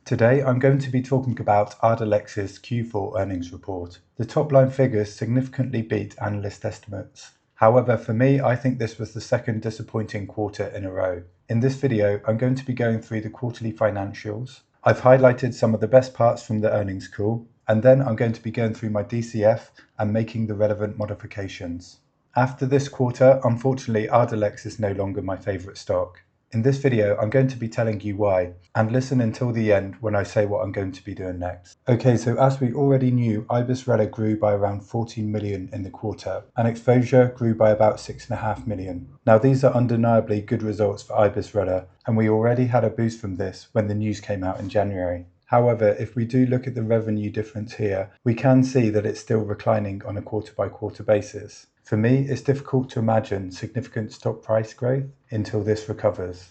Today, I'm going to be talking about Ardelyx's Q4 earnings report. The top-line figures significantly beat analyst estimates. However, for me, I think this was the second disappointing quarter in a row. In this video, I'm going to be going through the quarterly financials. I've highlighted some of the best parts from the earnings call, and then I'm going to be going through my DCF and making the relevant modifications. After this quarter, unfortunately, Ardelyx is no longer my favorite stock. In this video, I'm going to be telling you why, and listen until the end when I say what I'm going to be doing next. Okay, so as we already knew, Ardelyx grew by around 14 million in the quarter, and exposure grew by about 6.5 million. Now these are undeniably good results for Ardelyx, and we already had a boost from this when the news came out in January. However, if we do look at the revenue difference here, we can see that it's still reclining on a quarter-by-quarter basis. For me, it's difficult to imagine significant stock price growth until this recovers.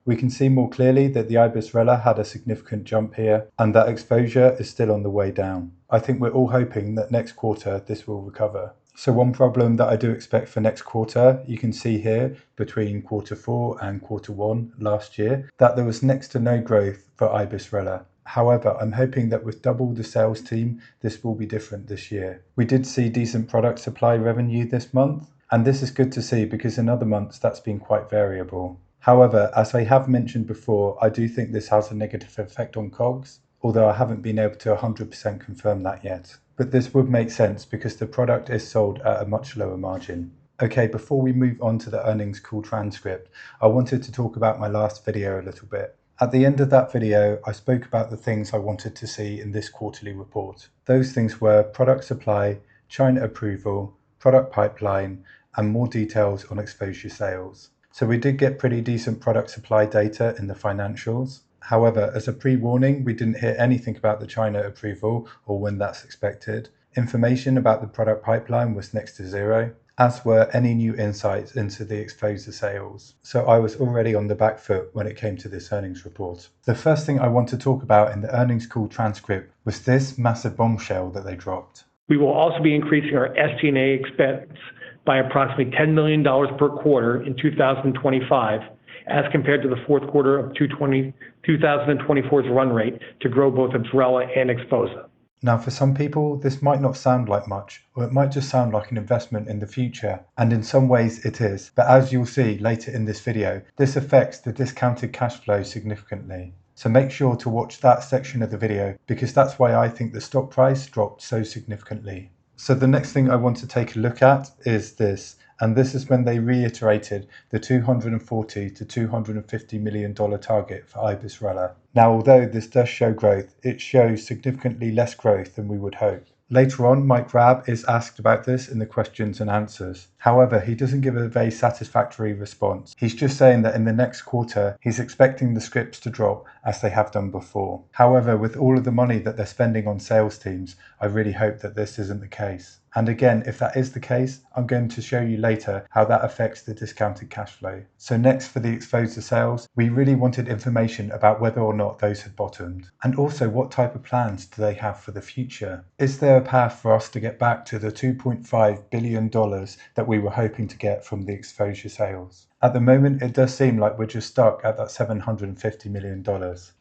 We can see more clearly that the Ardelyx had a significant jump here, and that exposure is still on the way down. I think we're all hoping that next quarter this will recover. So one problem that I do expect for next quarter, you can see here between quarter 4 and quarter 1 last year, that there was next to no growth for Ardelyx. However, I'm hoping that with double the sales team, this will be different this year. We did see decent product supply revenue this month, and this is good to see because in other months that's been quite variable. However, as I have mentioned before, I do think this has a negative effect on COGS, although I haven't been able to 100% confirm that yet. But this would make sense because the product is sold at a much lower margin. Okay, before we move on to the earnings call transcript, I wanted to talk about my last video a little bit. At the end of that video, I spoke about the things I wanted to see in this quarterly report. Those things were product supply, China approval, product pipeline, and more details on exposure sales. So we did get pretty decent product supply data in the financials. However, as a pre-warning, we didn't hear anything about the China approval or when that's expected. Information about the product pipeline was next to zero, as were any new insights into the exposure sales. So I was already on the back foot when it came to this earnings report. The first thing I want to talk about in the earnings call transcript was this massive bombshell that they dropped. We will also be increasing our SG&A expense by approximately $10 million per quarter in 2025, as compared to the fourth quarter of 2024's run rate to grow both Ardelyx and Xphozah. Now, for some people, this might not sound like much, or it might just sound like an investment in the future, and in some ways it is. But as you'll see later in this video, this affects the discounted cash flow significantly. So make sure to watch that section of the video, because that's why I think the stock price dropped so significantly. So the next thing I want to take a look at is this, and this is when they reiterated the $240 to $250 million target for Ardelyx. Now, although this does show growth, it shows significantly less growth than we would hope. Later on, Mike Rabb is asked about this in the questions and answers. However, he doesn't give a very satisfactory response. He's just saying that in the next quarter, he's expecting the scripts to drop as they have done before. However, with all of the money that they're spending on sales teams, I really hope that this isn't the case. And again, if that is the case, I'm going to show you later how that affects the discounted cash flow. So next, for the exposure sales, we really wanted information about whether or not those had bottomed. And also, what type of plans do they have for the future? Is there a path for us to get back to the $2.5 billion that we were hoping to get from the exposure sales? At the moment, it does seem like we're just stuck at that $750 million,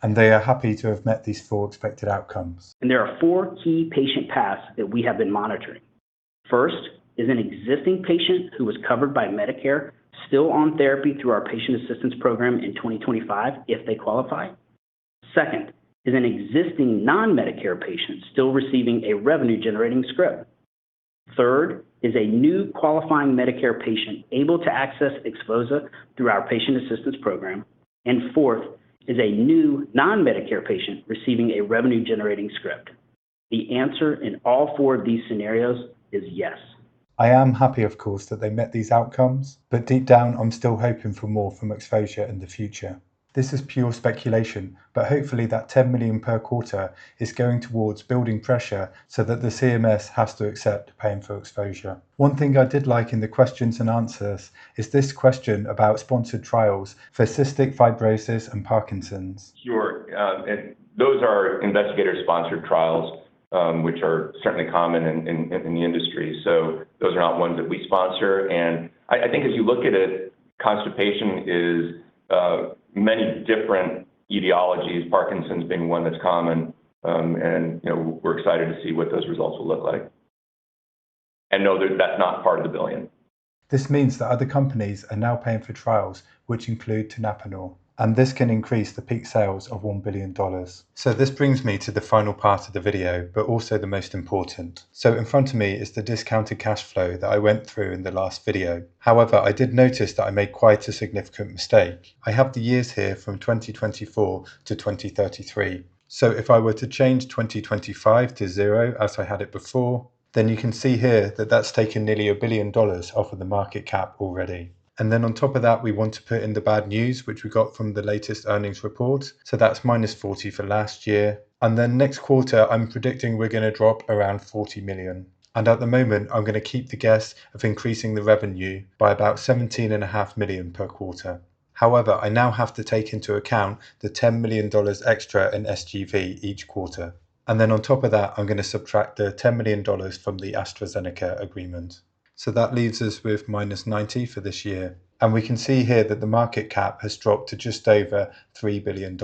and they are happy to have met these 4 expected outcomes. And there are 4 key patient paths that we have been monitoring. First is an existing patient who was covered by Medicare still on therapy through our patient assistance program in 2025 if they qualify. Second is an existing non-Medicare patient still receiving a revenue-generating script. Third is a new qualifying Medicare patient able to access Xphozah through our patient assistance program. And fourth is a new non-Medicare patient receiving a revenue-generating script. The answer in all 4 of these scenarios is yes. I am happy, of course, that they met these outcomes, but deep down I'm still hoping for more from exposure in the future. This is pure speculation, but hopefully that 10 million per quarter is going towards building pressure so that the CMS has to accept paying for exposure. One thing I did like in the questions and answers is this question about sponsored trials for cystic fibrosis and Parkinson's. Sure, and those are investigator-sponsored trials, which are certainly common in the industry. So those are not ones that we sponsor. And I think as you look at it, constipation is many different etiologies, Parkinson's being one that's common. And we're excited to see what those results will look like. And no, that's not part of the billion. This means that other companies are now paying for trials which include tenapanor, and this can increase the peak sales of $1 billion. So this brings me to the final part of the video, but also the most important. So in front of me is the discounted cash flow that I went through in the last video. However, I did notice that I made quite a significant mistake. I have the years here from 2024 to 2033. So if I were to change 2025 to 0 as I had it before, then you can see here that that's taken nearly $1 billion off of the market cap already. And then on top of that, we want to put in the bad news, which we got from the latest earnings report. So that's minus 40 for last year. And then next quarter, I'm predicting we're going to drop around 40 million. And at the moment, I'm going to keep the guess of increasing the revenue by about 17.5 million per quarter. However, I now have to take into account the $10 million extra in SGV each quarter. And then on top of that, I'm going to subtract the $10 million from the AstraZeneca agreement. So that leaves us with minus 90 for this year. And we can see here that the market cap has dropped to just over $3 billion.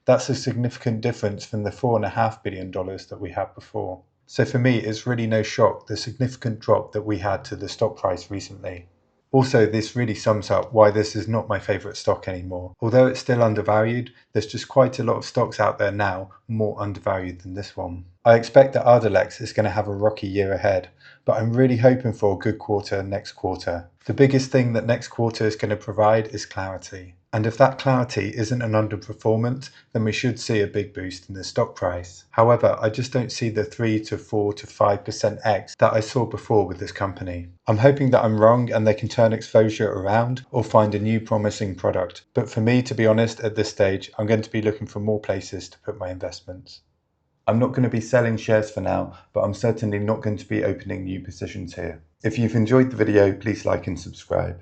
That's a significant difference from the $4.5 billion that we had before. So for me, it's really no shock the significant drop that we had to the stock price recently. Also, this really sums up why this is not my favourite stock anymore. Although it's still undervalued, there's just quite a lot of stocks out there now more undervalued than this one. I expect that Ardelyx is going to have a rocky year ahead, but I'm really hoping for a good quarter next quarter. The biggest thing that next quarter is going to provide is clarity. And if that clarity isn't an underperformance, then we should see a big boost in the stock price. However, I just don't see the 3 to 4 to 5% X that I saw before with this company. I'm hoping that I'm wrong and they can turn exposure around or find a new promising product. But for me, to be honest, at this stage, I'm going to be looking for more places to put my investments. I'm not going to be selling shares for now, but I'm certainly not going to be opening new positions here. If you've enjoyed the video, please like and subscribe.